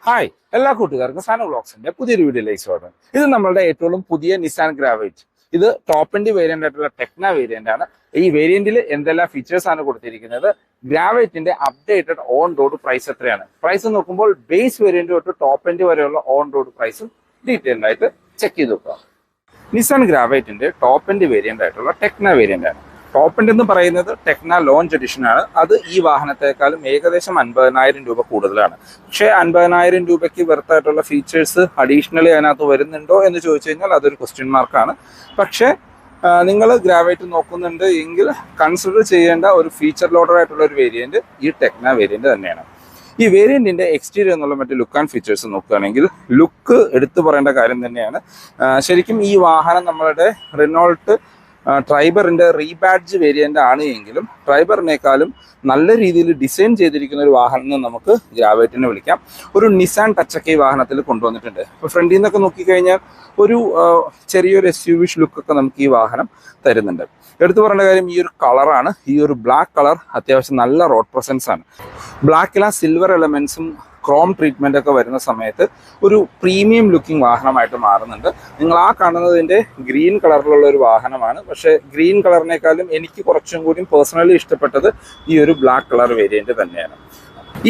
Hi എല്ലാ കൂട്ടുകാർക്കും സാനോ വ്ളോഗ്സിന്റെ പുതിയൊരു വീഡിയോയിലേക്ക് സ്വാഗതം. ഇത് നമ്മളുടെ ഏറ്റവും പുതിയ നിസാൻ ഗ്രാവൈറ്റ്. ഇത് ടോപ്പ് എൻഡ് വേരിയന്റ് ആയിട്ടുള്ള ടെക്ന വേരിയന്റ് ആണ്. ഈ വേരിയന്റിൽ എന്തെല്ലാം ഫീച്ചേഴ്സ് ആണ് കൊടുത്തിരിക്കുന്നത്, ഗ്രാവൈറ്റിന്റെ അപ്ഡേറ്റഡ് ഓൺ റോഡ് പ്രൈസ് എത്രയാണ്, പ്രൈസ് നോക്കുമ്പോൾ ബേസ് വേരിയന്റ് തൊട്ട് ടോപ്പ് എൻഡ് വരെയുള്ള ഓൺ റോഡ് പ്രൈസും ഡീറ്റെയിൽഡ് ആയിട്ട് ചെക്ക് ചെയ്ത് നോക്കുക. നിസാൻ ഗ്രാവൈറ്റിന്റെ ടോപ്പ് എൻഡ് വേരിയന്റ് ആയിട്ടുള്ള ടെക്ന വേരിയന്റ് ആണ്. ടോപ്പ് എൻഡ് എന്ന് പറയുന്നത് ടെക്ന ലോഞ്ച് എഡിഷൻ ആണ്. അത് ഈ വാഹനത്തെക്കാളും ഏകദേശം 50,000 രൂപ കൂടുതലാണ്. പക്ഷേ 50,000 രൂപയ്ക്ക് വെറുത്തായിട്ടുള്ള ഫീച്ചേഴ്സ് അഡീഷണലി അതിനകത്ത് വരുന്നുണ്ടോ എന്ന് ചോദിച്ചു കഴിഞ്ഞാൽ അതൊരു ക്വസ്റ്റ്യൻ മാർക്കാണ്. പക്ഷേ നിങ്ങൾ ഗ്രാവൈറ്റ് നോക്കുന്നുണ്ട് എങ്കിൽ കൺസിഡർ ചെയ്യേണ്ട ഒരു ഫീച്ചർ ലോഡർ ആയിട്ടുള്ള ഒരു വേരിയന്റ് ഈ ടെക്ന വേരിയന്റ് തന്നെയാണ്. ഈ വേരിയന്റിന്റെ എക്സ്റ്റീരിയർ എന്നുള്ള മറ്റു ലുക്ക് ആൻഡ് ഫീച്ചേഴ്സ് നോക്കുകയാണെങ്കിൽ ലുക്ക് എടുത്തു പറയേണ്ട കാര്യം തന്നെയാണ്. ശരിക്കും ഈ വാഹനം നമ്മളുടെ റെനോൾട്ട് ട്രൈബറിന്റെ റീബാഡ്ജ് വേരിയന്റ് ആണ് എങ്കിലും ട്രൈബറിനേക്കാളും നല്ല രീതിയിൽ ഡിസൈൻ ചെയ്തിരിക്കുന്ന ഒരു വാഹനം എന്ന് നമുക്ക് ഗ്രാവൈറ്റിനെ വിളിക്കാം. ഒരു നിസാൻ ടച്ചൊക്കെ ഈ വാഹനത്തിൽ കൊണ്ടുവന്നിട്ടുണ്ട്. ഇപ്പോൾ ഫ്രണ്ടിൽ നിന്നൊക്കെ നോക്കിക്കഴിഞ്ഞാൽ ഒരു ചെറിയൊരു SUV ലുക്കൊക്കെ നമുക്ക് ഈ വാഹനം തരുന്നുണ്ട്. എടുത്തു പറയേണ്ട കാര്യം ഈ ഒരു കളറാണ്. ഈ ഒരു ബ്ലാക്ക് കളർ അത്യാവശ്യം നല്ല റോഡ് പ്രസൻസ് ആണ്. ബ്ലാക്കിലെ സിൽവർ എലമെന്റ്സും ക്രോം ട്രീറ്റ്മെന്റ് ഒക്കെ വരുന്ന സമയത്ത് ഒരു പ്രീമിയം ലുക്കിംഗ് വാഹനമായിട്ട് മാറുന്നുണ്ട്. നിങ്ങൾ ആ കാണുന്നതിന്റെ ഗ്രീൻ കളറിലുള്ള ഒരു വാഹനമാണ്. പക്ഷേ ഗ്രീൻ കളറിനേക്കാളും എനിക്ക് കുറച്ചും കൂടി പേഴ്സണലി ഇഷ്ടപ്പെട്ടത് ഈ ഒരു ബ്ലാക്ക് കളർ വേരിയന്റ് തന്നെയാണ്.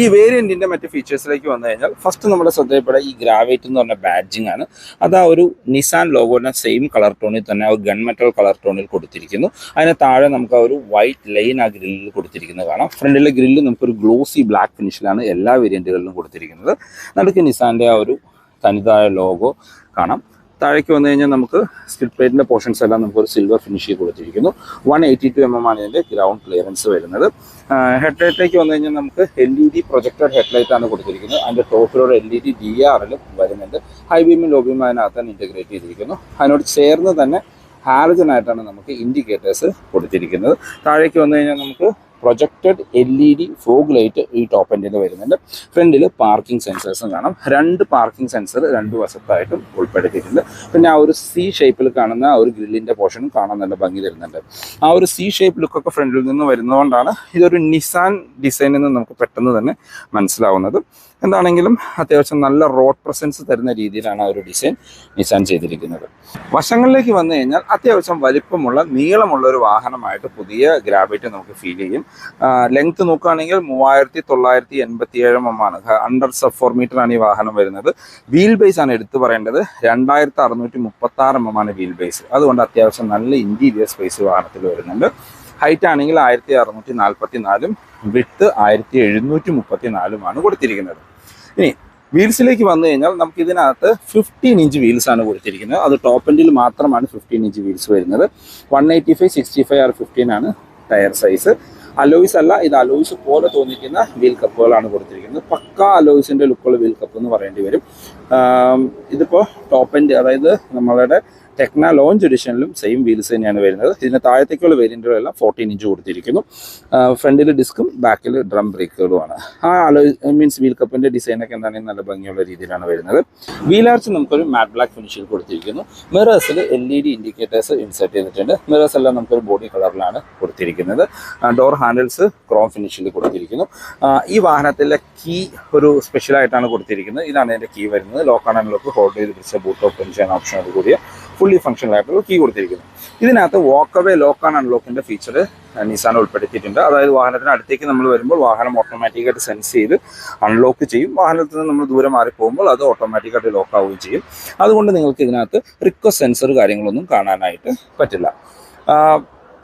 ഈ വേരിയന്റിന്റെ മറ്റ് ഫീച്ചേഴ്സിലേക്ക് വന്നു കഴിഞ്ഞാൽ ഫസ്റ്റ് നമ്മുടെ ശ്രദ്ധയപ്പെടുക ഈ ഗ്രാവൈറ്റ് എന്ന് പറഞ്ഞ ബാഡ്ജിങ് ആണ്. അത് ആ ഒരു നിസാൻ ലോഗോയുടെ സെയിം കളർ ടോണിൽ തന്നെ ആ ഗൺ മെറ്റൽ കളർ ടോണിൽ കൊടുത്തിരിക്കുന്നു. അതിന് താഴെ നമുക്ക് ആ ഒരു വൈറ്റ് ലൈൻ ആ ഗ്രില്ലിൽ കൊടുത്തിരിക്കുന്നത് കാണാം. ഫ്രണ്ടിലെ ഗ്രില്ല് നമുക്കൊരു ഗ്ലോസി ബ്ലാക്ക് ഫിനിഷിലാണ് എല്ലാ വേരിയന്റുകളിലും കൊടുത്തിരിക്കുന്നത്. നടുക്ക് നിസാന്റെ ആ ഒരു തനിതായ ലോഗോ കാണാം. താഴേക്ക് വന്നു കഴിഞ്ഞാൽ നമുക്ക് സ്കിഡ് പ്ലേറ്റിന്റെ പോർഷൻസ് എല്ലാം നമുക്കൊരു സിൽവർ ഫിനിഷ് കൊടുത്തിരിക്കുന്നു. 182 mm ആണ് ഇതിന്റെ ഗ്രൗണ്ട് ക്ലിയറൻസ് വരുന്നത്. ഹെഡ്ലൈറ്റിലേക്ക് വന്നു കഴിഞ്ഞാൽ നമുക്ക് LED പ്രൊജക്ടഡ് ഹെഡ്ലൈറ്റ് ആണ് കൊടുത്തിരിക്കുന്നത്. അതിന്റെ ടോപ്പിലൂടെ LED DRL വരുന്നുണ്ട്. ഹൈ ബീമും ലോ ബീമും അതിനകത്ത് തന്നെ ഇന്റഗ്രേറ്റ് ചെയ്തിരിക്കുന്നു. അതിനോട് ചേർന്ന് തന്നെ ഹാലജൻ ആയിട്ടാണ് നമുക്ക് ഇൻഡിക്കേറ്റേഴ്സ് കൊടുത്തിരിക്കുന്നത്. താഴേക്ക് വന്നു കഴിഞ്ഞാൽ നമുക്ക് പ്രൊജക്റ്റഡ് LED ഫോഗ് ലൈറ്റ് ഈ ടോപ്പ് എൻഡിൽ വരുന്നുണ്ട്. ഫ്രണ്ടിൽ പാർക്കിംഗ് സെൻസേഴ്സും കാണാം. 2 പാർക്കിംഗ് സെൻസർ 2 വശത്തായിട്ടും ഉൾപ്പെടുത്തിയിട്ടുണ്ട്. പിന്നെ ആ ഒരു C ഷേപ്പിൽ കാണുന്ന ആ ഒരു ഗ്രില്ലിന്റെ പോർഷനും കാണാൻ നല്ല ഭംഗി തരുന്നുണ്ട്. ആ ഒരു C ഷേപ്പ് ലുക്കൊക്കെ ഫ്രണ്ടിൽ നിന്ന് വരുന്നതുകൊണ്ടാണ് ഇതൊരു നിസാൻ ഡിസൈൻ എന്ന് നമുക്ക് പെട്ടെന്ന് തന്നെ മനസ്സിലാവുന്നത്. എന്താണെങ്കിലും അത്യാവശ്യം നല്ല റോഡ് പ്രസൻസ് തരുന്ന രീതിയിലാണ് ആ ഒരു ഡിസൈൻ നിസാൻ ചെയ്തിരിക്കുന്നത്. വശങ്ങളിലേക്ക് വന്നു കഴിഞ്ഞാൽ അത്യാവശ്യം വലിപ്പമുള്ള നീളമുള്ള ഒരു വാഹനമായിട്ട് പുതിയ ഗ്രാവൈറ്റ് നമുക്ക് ഫീൽ ചെയ്യും. ലെങ്ത് നോക്കുകയാണെങ്കിൽ 3987 mm ആണ്. അണ്ടർ സബ് 4 മീറ്റർ ആണ് ഈ വാഹനം വരുന്നത്. വീൽ ബേസ് ആണ് എടുത്തു പറയേണ്ടത്. 2636 mm ആണ് വീൽ ബേസ്. അതുകൊണ്ട് അത്യാവശ്യം നല്ല ഇന്റീരിയർ സ്പേസ് വാഹനത്തിൽ വരുന്നുണ്ട്. ഹൈറ്റ് ആണെങ്കിൽ 1644 വിഡ്ത്ത് 1734 കൊടുത്തിരിക്കുന്നത്. ഇനി വീൽസിലേക്ക് വന്നു കഴിഞ്ഞാൽ നമുക്ക് ഇതിനകത്ത് 15 ഇഞ്ച് വീൽസ് ആണ് കൊടുത്തിരിക്കുന്നത്. അത് ടോപ്പ് എൻഡിൽ മാത്രമാണ് 15 ഇഞ്ച് വീൽസ് വരുന്നത്. 185, 65 or 15 ആണ് ടയർ സൈസ്. അലോയ്സ് അല്ല, ഇത് അലോയ്സ് പോലെ തോന്നിക്കുന്ന വീൽ കപ്പുകളാണ് കൊടുത്തിരിക്കുന്നത്. പക്ക അലോയ്സിന്റെ ലുക്കുള്ള വീൽ കപ്പ് എന്ന് പറയേണ്ടി വരും. ഇതിപ്പോൾ ടോപ്പ് എൻഡ്, അതായത് നമ്മളുടെ ടെക്ന ലോഞ്ച് എഡിഷനിലും സെയിം വീൽസ് തന്നെയാണ് വരുന്നത്. ഇതിന് താഴത്തേക്കുള്ള വേരിയന്റുകളെല്ലാം 14 ഇഞ്ച് കൊടുത്തിരിക്കുന്നു. ഫ്രണ്ടിൽ ഡിസ്കും ബാക്കിൽ ഡ്രം ബ്രേക്കുകളുമാണ്. ആ മീൻസ് വീൽ കപ്പിന്റെ ഡിസൈനൊക്കെ എന്താണെങ്കിൽ നല്ല ഭംഗിയുള്ള രീതിയിലാണ് വരുന്നത്. വീൽ ആർച്ച് നമുക്കൊരു മാറ്റ് ബ്ലാക്ക് ഫിനിഷിൽ കൊടുത്തിരിക്കുന്നു. മിറേഴ്സിൽ LED ഇൻഡിക്കേറ്റേഴ്സ് ഇൻസെർട്ട് ചെയ്തിട്ടുണ്ട്. മിറേഴ്സ് എല്ലാം നമുക്കൊരു ബോഡി കളറിലാണ് കൊടുത്തിരിക്കുന്നത്. ഡോർ ഹാൻഡിൽസ് ക്രോം ഫിനിഷിൽ കൊടുത്തിരിക്കുന്നു. ഈ വാഹനത്തിലെ കീ ഒരു സ്പെഷ്യലായിട്ടാണ് കൊടുത്തിരിക്കുന്നത്. ഇതാണ് ഇതിന്റെ കീ വരുന്നത്. ലോക്ക് ആൻഡ് അൺലോക്ക്, ഹോൾഡ് ചെയ്ത് പിടിച്ച ബൂട്ട് ഓപ്പൺ ചെയ്യാൻ ഓപ്ഷനോട് കൂടിയ ഫുള്ളി ഫംഗ്ഷണൽ ആയിട്ടുള്ള കീ കൊടുത്തിരിക്കുന്നു. ഇതിനകത്ത് വാക്ക് അവേ ലോക്ക് ആൻഡ് അൺലോക്കിന്റെ ഫീച്ചർ നിസാൻ ഉൾപ്പെടുത്തിയിട്ടുണ്ട്. അതായത് വാഹനത്തിന് അടുത്തേക്ക് നമ്മൾ വരുമ്പോൾ വാഹനം ഓട്ടോമാറ്റിക്കായിട്ട് സെൻസ് ചെയ്ത് അൺലോക്ക് ചെയ്യും. വാഹനത്തിൽ നിന്ന് നമ്മൾ ദൂരെ മാറി പോകുമ്പോൾ അത് ഓട്ടോമാറ്റിക്കായിട്ട് ലോക്ക് ആവുകയും ചെയ്യും. അതുകൊണ്ട് നിങ്ങൾക്ക് ഇതിനകത്ത് റിക്വസ്റ്റ് സെൻസർ കാര്യങ്ങളൊന്നും കാണാനായിട്ട് പറ്റില്ല.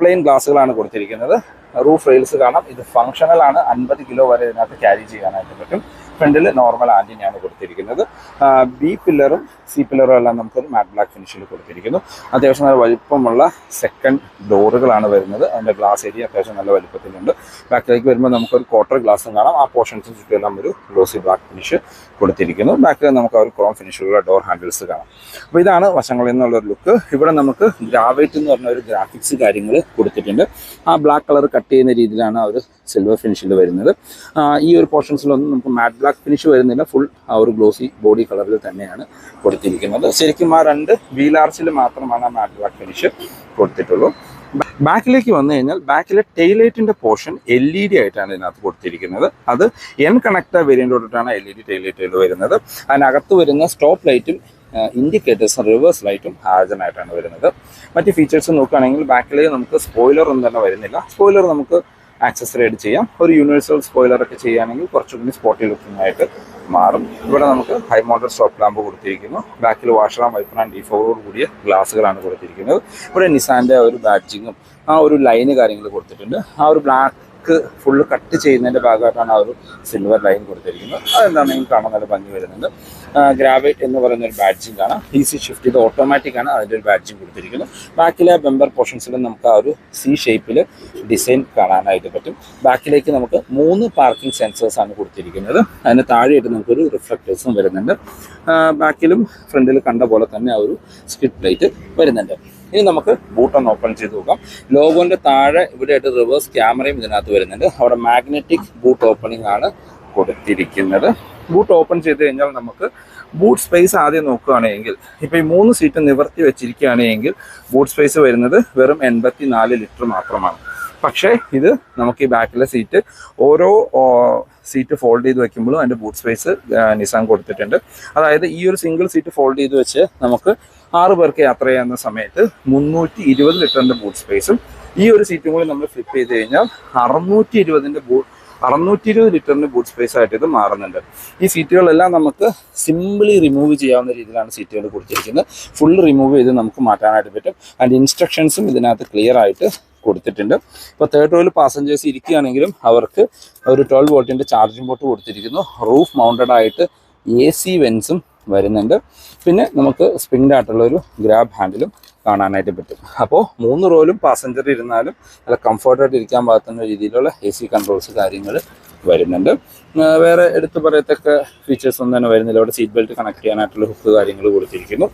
പ്ലെയിൻ ഗ്ലാസ്സുകളാണ് കൊടുത്തിരിക്കുന്നത്. റൂഫ് റെയിൽസ് കാണാം. ഇത് ഫംഗ്ഷണൽ ആണ്. 50 കിലോ വരെ ഇതിനകത്ത് ക്യാരി ചെയ്യാനായിട്ട് പറ്റും. ഫ്രണ്ടിൽ നോർമൽ ആന്റിനെയാണ് കൊടുത്തിരിക്കുന്നത്. B പില്ലറും C പില്ലറും എല്ലാം നമുക്കൊരു മാറ്റ് ബ്ലാക്ക് ഫിനിഷിൽ കൊടുത്തിരിക്കുന്നു. അത്യാവശ്യം നല്ല വലിപ്പമുള്ള സെക്കൻഡ് ഡോറുകളാണ് വരുന്നത്. അതിൻ്റെ ഗ്ലാസ് ഏരിയ അത്യാവശ്യം നല്ല വലിപ്പത്തിലുണ്ട്. ബാക്കിലേക്ക് വരുമ്പോൾ നമുക്കൊരു ക്വാർട്ടർ ഗ്ലാസും കാണാം. ആ പോർഷൻസിന് ചുറ്റുമെല്ലാം ഒരു ഗ്ലോസി ബ്ലാക്ക് ഫിനിഷ് കൊടുത്തിരിക്കുന്നു. ബാക്കിൽ നമുക്ക് ആ ഒരു ക്രോം ഫിനിഷിലുള്ള ഡോർ ഹാൻഡിൽസ് കാണാം. അപ്പോൾ ഇതാണ് വശങ്ങളിൽ നിന്നുള്ളൊരു ലുക്ക്. ഇവിടെ നമുക്ക് ഗ്രാവൈറ്റ് എന്ന് പറഞ്ഞ ഒരു ഗ്രാഫിക്സ് കാര്യങ്ങൾ കൊടുത്തിട്ടുണ്ട്. ആ ബ്ലാക്ക് കളർ കട്ട് ചെയ്യുന്ന രീതിയിലാണ് ആ ഒരു സിൽവർ ഫിനിഷിൽ വരുന്നത്. ഈ ഒരു പോർഷൻസിലൊന്നും നമുക്ക് മാറ്റ് ബ്ലാക്ക് ഫിനിഷ് വരുന്നില്ല. ഫുൾ ആ ഒരു ഗ്ലോസി ബോഡി കളറിൽ തന്നെയാണ് കൊടുത്തിരിക്കുന്നത്. ശരിക്കും ആ 2 വീൽ ആർച്ചിൽ മാത്രമാണ് ആ മാറ്റ് ബ്ലാക്ക് ഫിനിഷ് കൊടുത്തിട്ടുള്ളൂ. ബാക്കിലേക്ക് വന്നു കഴിഞ്ഞാൽ ബാക്കിലെ ടെയിലൈറ്റിന്റെ പോർഷൻ LED ആയിട്ടാണ് ഇതിനകത്ത് കൊടുത്തിരിക്കുന്നത്. അത് എൻ കണക്ടർ വേരിയന്റോട്ടാണ് LED ടെയിലൈറ്റുകൾ വരുന്നത്. അതിനകത്ത് വരുന്ന സ്റ്റോപ്പ് ലൈറ്റും ഇൻഡിക്കേറ്റേഴ്സും റിവേഴ്സ് ലൈറ്റും ഹാജൻ ആയിട്ടാണ് വരുന്നത്. മറ്റ് ഫീച്ചേഴ്സ് നോക്കുകയാണെങ്കിൽ ബാക്കിലേക്ക് നമുക്ക് സ്പോയിലർ ഒന്നും തന്നെ വരുന്നില്ല. സ്പോയിലർ നമുക്ക് ആക്സസറി ആയിട്ട് ചെയ്യാം. ഒരു യൂണിവേഴ്സൽ സ്പോയിലർ ഒക്കെ ചെയ്യുകയാണെങ്കിൽ കുറച്ചുകൂടി സ്പോട്ടി ലുക്കിംഗ് ആയിട്ട് മാറും. ഇവിടെ നമുക്ക് ഹൈ മൗണ്ടഡ് സ്റ്റോപ്പ് ലാമ്പ് കൊടുത്തിരിക്കുന്നു. ബാക്കിൽ വാഷർ ആൻഡ് വൈപ്പർ ആൻഡ് ഡീഫോറോട് കൂടിയ ഗ്ലാസുകളാണ് കൊടുത്തിരിക്കുന്നത്. ഇവിടെ നിസാന്റെ ഒരു ബാഡ്ജിങ്ങും ആ ഒരു ലൈന് കാര്യങ്ങൾ കൊടുത്തിട്ടുണ്ട്. ആ ഒരു ബ്ലാക്ക് ഫുള്ള് കട്ട് ചെയ്യുന്നതിന്റെ ഭാഗമായിട്ടാണ് ആ ഒരു സിൽവർ ലൈൻ കൊടുത്തിരിക്കുന്നത്. അതെന്താണെങ്കിലും കാണാൻ നല്ല ഭംഗി വരുന്നുണ്ട്. ഗ്രാവൈറ്റ് എന്ന് പറയുന്ന ഒരു ബാഡ്ജിങ് ആണ്. ഈസി ഷിഫ്റ്റ്, ഇത് ഓട്ടോമാറ്റിക് ആണ്. അതിൻ്റെ ഒരു ബാഡ്ജിങ് കൊടുത്തിരിക്കുന്നു. ബാക്കിലെ ബെമ്പർ പോർഷൻസിലും നമുക്ക് ആ ഒരു C ഷേപ്പിൽ ഡിസൈൻ കാണാനായിട്ട് പറ്റും. ബാക്കിലേക്ക് നമുക്ക് 3 പാർക്കിംഗ് സെൻസേഴ്സ് ആണ് കൊടുത്തിരിക്കുന്നത്. അതിന് താഴെയായിട്ട് നമുക്കൊരു റിഫ്ലക്ടേഴ്സും വരുന്നുണ്ട്. ബാക്കിലും ഫ്രണ്ടിൽ കണ്ട പോലെ തന്നെ ആ ഒരു സ്കിഡ് ലൈറ്റ് വരുന്നുണ്ട്. ഇനി നമുക്ക് ബൂട്ട് ഒന്ന് ഓപ്പൺ ചെയ്ത് നോക്കാം. ലോഗോന്റെ താഴെ ഇവിടെയായിട്ട് റിവേഴ്സ് ക്യാമറയും ഇതിനകത്ത് വരുന്നുണ്ട്. അവിടെ മാഗ്നറ്റിക് ബൂട്ട് ഓപ്പണിംഗ് ആണ് കൊടുത്തിരിക്കുന്നത്. ബൂട്ട് ഓപ്പൺ ചെയ്ത് കഴിഞ്ഞാൽ നമുക്ക് ബൂട്ട് സ്പേസ് ആദ്യം നോക്കുകയാണെങ്കിൽ ഇപ്പോൾ ഈ 3 സീറ്റ് നിവർത്തി വെച്ചിരിക്കുകയാണെങ്കിൽ ബൂട്ട് സ്പേസ് വരുന്നത് വെറും 84 ലിറ്റർ മാത്രമാണ്. പക്ഷേ ഇത് നമുക്ക് ഈ ബാക്കിലെ സീറ്റ് ഓരോ സീറ്റ് ഫോൾഡ് ചെയ്ത് വെക്കുമ്പോഴും അതിൻ്റെ ബൂട്ട് സ്പേസ് നിസാൻ കൊടുത്തിട്ടുണ്ട്. അതായത് ഈ ഒരു സിംഗിൾ സീറ്റ് ഫോൾഡ് ചെയ്ത് വെച്ച് നമുക്ക് 6 പേർക്ക് യാത്ര ചെയ്യുന്ന സമയത്ത് 320 ലിറ്ററിൻ്റെ ബൂട്ട് സ്പേസും ഈ ഒരു സീറ്റും കൂടി നമ്മൾ ഫ്ലിപ്പ് ചെയ്ത് കഴിഞ്ഞാൽ 620 ലിറ്ററിൻ്റെ ബൂട്ട് സ്പേസ് ആയിട്ട് ഇത് മാറുന്നുണ്ട്. ഈ സീറ്റുകളെല്ലാം നമുക്ക് സിമ്പിളി റിമൂവ് ചെയ്യാവുന്ന രീതിയിലാണ് സീറ്റുകൾ കൊടുത്തിരിക്കുന്നത്. ഫുൾ റിമൂവ് ചെയ്ത് നമുക്ക് മാറ്റാനായിട്ട് പറ്റും. അതിൻ്റെ ഇൻസ്ട്രക്ഷൻസും ഇതിനകത്ത് ക്ലിയർ ആയിട്ട് കൊടുത്തിട്ടുണ്ട്. ഇപ്പോൾ തേർഡ് റോയിൽ പാസഞ്ചേഴ്സ് ഇരിക്കുകയാണെങ്കിലും അവർക്ക് ഒരു 12 വോൾട്ടിൻ്റെ ചാർജിംഗ് പോർട്ട് കൊടുത്തിരിക്കുന്നു. റൂഫ് മൗണ്ടഡ് ആയിട്ട് AC വെൻസും വരുന്നുണ്ട്. പിന്നെ നമുക്ക് സ്പ്രിംഗ്ഡ് ആയിട്ടുള്ള ഒരു ഗ്രാബ് ഹാൻഡിലും കാണാനായിട്ട് പറ്റും. അപ്പോൾ 3 റോയിലും പാസഞ്ചർ ഇരുന്നാലും നല്ല കംഫർട്ടായിട്ട് ഇരിക്കാൻ പാകത്തുന്ന രീതിയിലുള്ള AC കൺട്രോൾസ് കാര്യങ്ങൾ വരുന്നുണ്ട്. വേറെ എടുത്തു പറയത്തക്ക ഫീച്ചേഴ്സ് ഒന്നും തന്നെ വരുന്നില്ല. ഇവിടെ സീറ്റ് ബെൽറ്റ് കണക്ട് ചെയ്യാനായിട്ടുള്ള ഹുക്ക് കാര്യങ്ങൾ കൊടുത്തിരിക്കുന്നു.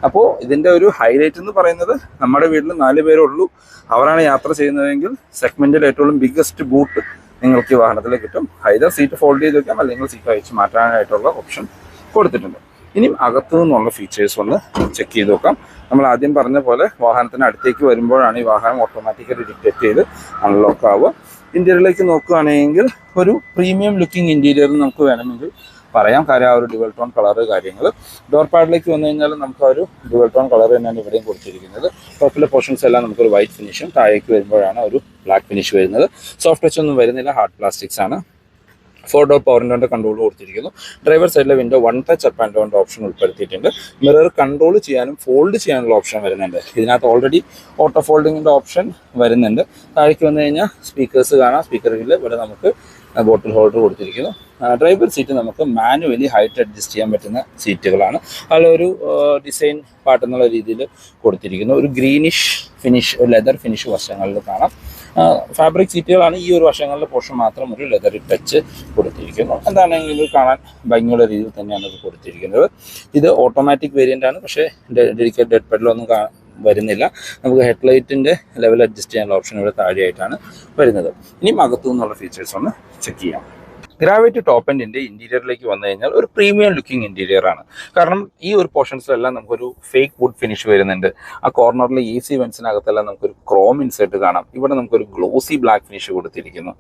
അപ്പോൾ ഇതിൻ്റെ ഒരു ഹൈലൈറ്റ് എന്ന് പറയുന്നത് നമ്മുടെ വീട്ടിൽ 4 പേരേ ഉള്ളൂ, അവരാണ് യാത്ര ചെയ്യുന്നതെങ്കിൽ സെഗ്മെന്റിൽ ഏറ്റവും ബിഗ്ഗസ്റ്റ് ബൂട്ട് നിങ്ങൾക്ക് ഈ വാഹനത്തിൽ കിട്ടും. ഐദർ സീറ്റ് ഫോൾഡ് ചെയ്ത് വെക്കാം അല്ലെങ്കിൽ സീറ്റ് അയച്ച് മാറ്റാനായിട്ടുള്ള ഓപ്ഷൻ കൊടുത്തിട്ടുണ്ട്. ഇനിയും അകത്തു നിന്നുള്ള ഫീച്ചേഴ്സ് ഒന്ന് ചെക്ക് ചെയ്ത് നോക്കാം. നമ്മൾ ആദ്യം പറഞ്ഞ പോലെ വാഹനത്തിന് അടുത്തേക്ക് വരുമ്പോഴാണ് ഈ വാഹനം ഓട്ടോമാറ്റിക്കലി ഡിറ്റക്ട് ചെയ്ത് അൺലോക്ക് ആവുക. ഇന്റീരിയറിലേക്ക് നോക്കുകയാണെങ്കിൽ ഒരു പ്രീമിയം ലുക്കിംഗ് ഇന്റീരിയർ നമുക്ക് വേണമെങ്കിൽ പറയാം. കാര്യം ആ ഒരു ഡ്യുവൽ ടോൺ കളർ കാര്യങ്ങൾ. ഡോർ പാഡിലേക്ക് വന്നു കഴിഞ്ഞാൽ നമുക്ക് ആ ഒരു ഡ്യുവൽ ടോൺ കളർ തന്നെയാണ് ഇവിടെയും കൊടുത്തിരിക്കുന്നത്. ടോപ്പിലെ പോർഷൻസ് എല്ലാം നമുക്കൊരു വൈറ്റ് ഫിനിഷും താഴേക്ക് വരുമ്പോഴാണ് ഒരു ബ്ലാക്ക് ഫിനിഷ് വരുന്നത്. സോഫ്റ്റ് ടച്ച് ഒന്നും വരുന്നില്ല, ഹാർഡ് പ്ലാസ്റ്റിക്സ് ആണ്. 4 ഡോർ പവർ വിൻഡോന്റെ കൺട്രോൾ കൊടുത്തിരിക്കുന്നു. ഡ്രൈവർ സൈഡിലെ window 1 touch up and down option ഉൾപ്പെടുത്തിയിട്ടുണ്ട്. മിറർ കൺട്രോൾ ചെയ്യാനും ഫോൾഡ് ചെയ്യാനുള്ള ഓപ്ഷൻ വരുന്നുണ്ട്. ഇതിനകത്ത് ഓൾറെഡി ഓട്ടോ ഫോൾഡിങ്ങിന്റെ ഓപ്ഷൻ വരുന്നുണ്ട്. താഴേക്ക് വന്നു കഴിഞ്ഞാൽ സ്പീക്കേഴ്സ് കാണാം. സ്പീക്കറിൽ ഇവിടെ നമുക്ക് ബോട്ടിൽ ഹോൾഡർ കൊടുത്തിരിക്കുന്നു. ഡ്രൈവർ സീറ്റ് നമുക്ക് മാനുവലി ഹൈറ്റ് അഡ്ജസ്റ്റ് ചെയ്യാൻ പറ്റുന്ന സീറ്റുകളാണ്. അതിലൊരു ഡിസൈൻ പാർട്ട് എന്നുള്ള രീതിയിൽ കൊടുത്തിരിക്കുന്നു. ഒരു ഗ്രീനിഷ് ഫിനിഷ്, ലെതർ ഫിനിഷ് വശങ്ങളിൽ കാണാം. ഫാബ്രിക് സീറ്റുകളാണ്. ഈ ഒരു വശങ്ങളിലെ പോർഷൻ മാത്രം ഒരു ലെതർ ടച്ച് കൊടുത്തിരിക്കുന്നു. എന്താണെങ്കിലും കാണാൻ ഭംഗിയുള്ള രീതിയിൽ തന്നെയാണ് ഇത് കൊടുത്തിരിക്കുന്നത്. ഇത് ഓട്ടോമാറ്റിക് വേരിയൻ്റ് ആണ്. പക്ഷേ ഡെഡിക്കേറ്റഡ് ഡെഡ് പെഡലൊന്നും വരുന്നില്ല. നമുക്ക് ഹെഡ്ലൈറ്റിൻ്റെ ലെവൽ അഡ്ജസ്റ്റ് ചെയ്യാനുള്ള ഓപ്ഷൻ ഇവിടെ താഴെയായിട്ടാണ് വരുന്നത്. ഇനിയും അകത്തു നിന്നുള്ള ഫീച്ചേഴ്സ് ഒന്ന് ചെക്ക് ചെയ്യാം. ഗ്രാവിറ്റി ടോപ്പ് എൻഡിന്റെ ഇന്റീരിയറിലേക്ക് വന്നു കഴിഞ്ഞാൽ ഒരു പ്രീമിയം ലുക്കിംഗ് ഇന്റീരിയർ ആണ്. കാരണം ഈ ഒരു പോർഷൻസിലെല്ലാം നമുക്കൊരു ഫേക്ക് വുഡ് ഫിനിഷ് വരുന്നുണ്ട്. ആ കോർണറിലെ AC വെൻസിനകത്തെല്ലാം നമുക്കൊരു ക്രോം ഇൻസേർട്ട് കാണാം. ഇവിടെ നമുക്കൊരു ഗ്ലോസി ബ്ലാക്ക് ഫിനിഷ് കൊടുത്തിരിക്കുന്നു.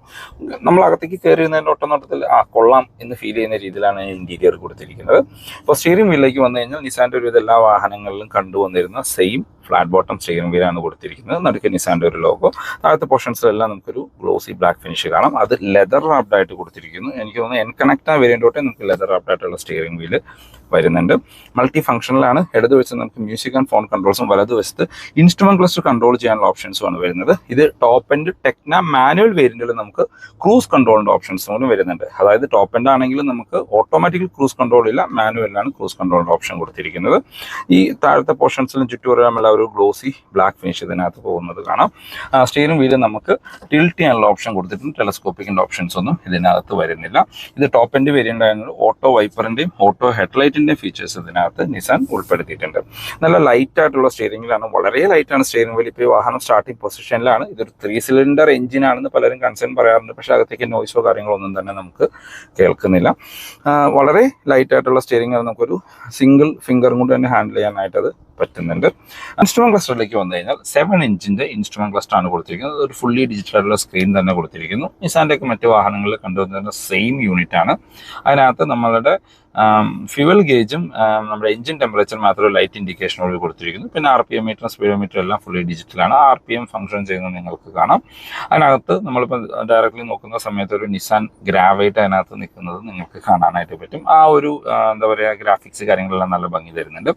നമ്മൾ അകത്തേക്ക് കയറി വരുന്നതിൻ്റെ ഒട്ടനോട്ടത്തിൽ കൊള്ളാം എന്ന് ഫീൽ ചെയ്യുന്ന രീതിയിലാണ് ഇന്റീരിയർ കൊടുത്തിരിക്കുന്നത്. അപ്പോൾ സ്റ്റിയറിംഗ് വീലിലേക്ക് വന്നു കഴിഞ്ഞാൽ നിസാന്റെ ഒരു എല്ലാ വാഹനങ്ങളിലും കണ്ടുവന്നിരുന്ന സെയിം ഫ്ലാറ്റ് ബോട്ടം സ്റ്റിയറിംഗ് വീലാണ് കൊടുത്തിരിക്കുന്നത്. നടുക്ക് നിസാന്റെ ഒരു ലോഗോ. താഴത്തെ പോർഷൻസിലെല്ലാം നമുക്കൊരു ഗ്ലോസി ബ്ലാക്ക് ഫിനിഷ് കാണാം. അത് ലെതർ റാപ്ഡ് ആയിട്ട് കൊടുത്തിരിക്കുന്നു. എനിക്ക് തോന്നുന്നു എൻ കണക്ട് വേരിയന്റ് തൊട്ടേ നമുക്ക് ലെതർ റാപ്ഡ് ആയിട്ടുള്ള സ്റ്റിയറിംഗ് വീല് വരുന്നുണ്ട്. മൾട്ടി ഫംഗ്ഷനിലാണ്. ഇടതുവശത്ത് നമുക്ക് മ്യൂസിക് ആൻഡ് ഫോൺ കൺട്രോൾസും വലതുവശത്ത് ഇൻസ്ട്രുമെന്റ് ക്ലസ്റ്റർ കൺട്രോൾ ചെയ്യാനുള്ള ഓപ്ഷൻസും ആണ് വരുന്നത്. ഇത് ടോപ്പ് എൻഡ് ടെക്ന മാനുവൽ വേരിയന്റിൽ നമുക്ക് ക്രൂസ് കൺട്രോളിന്റെ ഓപ്ഷൻസും കൂടി വരുന്നുണ്ട്. അതായത് ടോപ്പ് എൻഡ് ആണെങ്കിലും നമുക്ക് ഓട്ടോമാറ്റിക്കൽ ക്രൂസ് കൺട്രോൾ ഇല്ല, മാനുവലിലാണ് ക്രൂസ് കൺട്രോളിന്റെ ഓപ്ഷൻ കൊടുത്തിരിക്കുന്നത്. ഈ താഴത്തെ പോർഷൻസിലും ചുറ്റുവരാമുള്ള ഒരു ഗ്ലോസി ബ്ലാക്ക് ഫിനിഷ് ഇതിനകത്ത് പോകുന്നത് കാണാം. സ്റ്റിയറിംഗ് വീല് നമുക്ക് ടിൽറ്റ് ചെയ്യാനുള്ള ഓപ്ഷൻ കൊടുത്തിട്ടുണ്ട്. ടെലസ്കോപ്പിക്കിന്റെ ഓപ്ഷൻസ് ഒന്നും ഇതിനകത്ത് വരുന്നില്ല. ഇത് ടോപ്പ് എൻഡ് വേരിയന്റ് ആയതുകൊണ്ട് ഓട്ടോ വൈപ്പറിന്റെയും ഓട്ടോ ഹെഡ്ലൈറ്റിന്റെയും ഫീച്ചേഴ്സ് ഇതിനകത്ത് നിസാൻ ഉൾപ്പെടുത്തിയിട്ടുണ്ട്. നല്ല ലൈറ്റ് ആയിട്ടുള്ള സ്റ്റിയറിംഗിലാണ്. വളരെ ലൈറ്റ് ആണ് സ്റ്റിയറിംഗ് വീൽ. ഇപ്പോൾ ഈ വാഹനം സ്റ്റാർട്ടിംഗ് പൊസിഷനിലാണ്. ഇതൊരു 3 സിലിണ്ടർ എഞ്ചിനാണെന്ന് പലരും കൺസേൺ പറയാറുണ്ട്. പക്ഷേ അകത്തേക്ക് നോയ്സോ കാര്യങ്ങളോ ഒന്നും തന്നെ നമുക്ക് കേൾക്കുന്നില്ല. വളരെ ലൈറ്റ് ആയിട്ടുള്ള സ്റ്റിയറിംഗ് ആണ്. നമുക്കൊരു സിംഗിൾ ഫിംഗറും കൊണ്ട് തന്നെ ഹാൻഡിൽ ചെയ്യാനായിട്ടത് പറ്റുന്നുണ്ട്. ഇൻസ്ട്രുമെന്റ് ക്ലസ്റ്ററിലേക്ക് വന്നു കഴിഞ്ഞാൽ 7 ഇഞ്ചിന്റെ ഇൻസ്ട്രുമെന്റ് ക്ലസ്റ്റർ ആണ് കൊടുത്തിരിക്കുന്നത്. ഒരു ഫുള്ളി ഡിജിറ്റൽ ആയിട്ടുള്ള സ്ക്രീൻ തന്നെ കൊടുത്തിരിക്കുന്നു. നിസാന്റെ ഒക്കെ മറ്റു വാഹനങ്ങളിൽ കണ്ടുവരുന്ന സെയിം യൂണിറ്റ് ആണ്. അതിനകത്ത് നമ്മളുടെ ഫ്യൂവൽ ഗേജും നമ്മുടെ എഞ്ചിൻ ടെമ്പറേച്ചർ മാത്രമേ ലൈറ്റ് ഇൻഡിക്കേഷനോട് കൊടുത്തിരിക്കുന്നു. പിന്നെ RPM സ്പീഡോമീറ്റർ എല്ലാം ഫുള്ളി ഡിജിറ്റലാണ്. RPM ഫംഗ്ഷൻ ചെയ്യുന്നത് നിങ്ങൾക്ക് കാണാം. അതിനകത്ത് നമ്മളിപ്പോൾ ഡയറക്റ്റ്ലി നോക്കുന്ന സമയത്ത് ഒരു നിസാൻ ഗ്രാവൈറ്റ് അതിനകത്ത് നിൽക്കുന്നത് നിങ്ങൾക്ക് കാണാനായിട്ട് പറ്റും. ആ ഒരു എന്താ പറയുക, ഗ്രാഫിക്സ് കാര്യങ്ങളെല്ലാം നല്ല ഭംഗി തരുന്നുണ്ട്.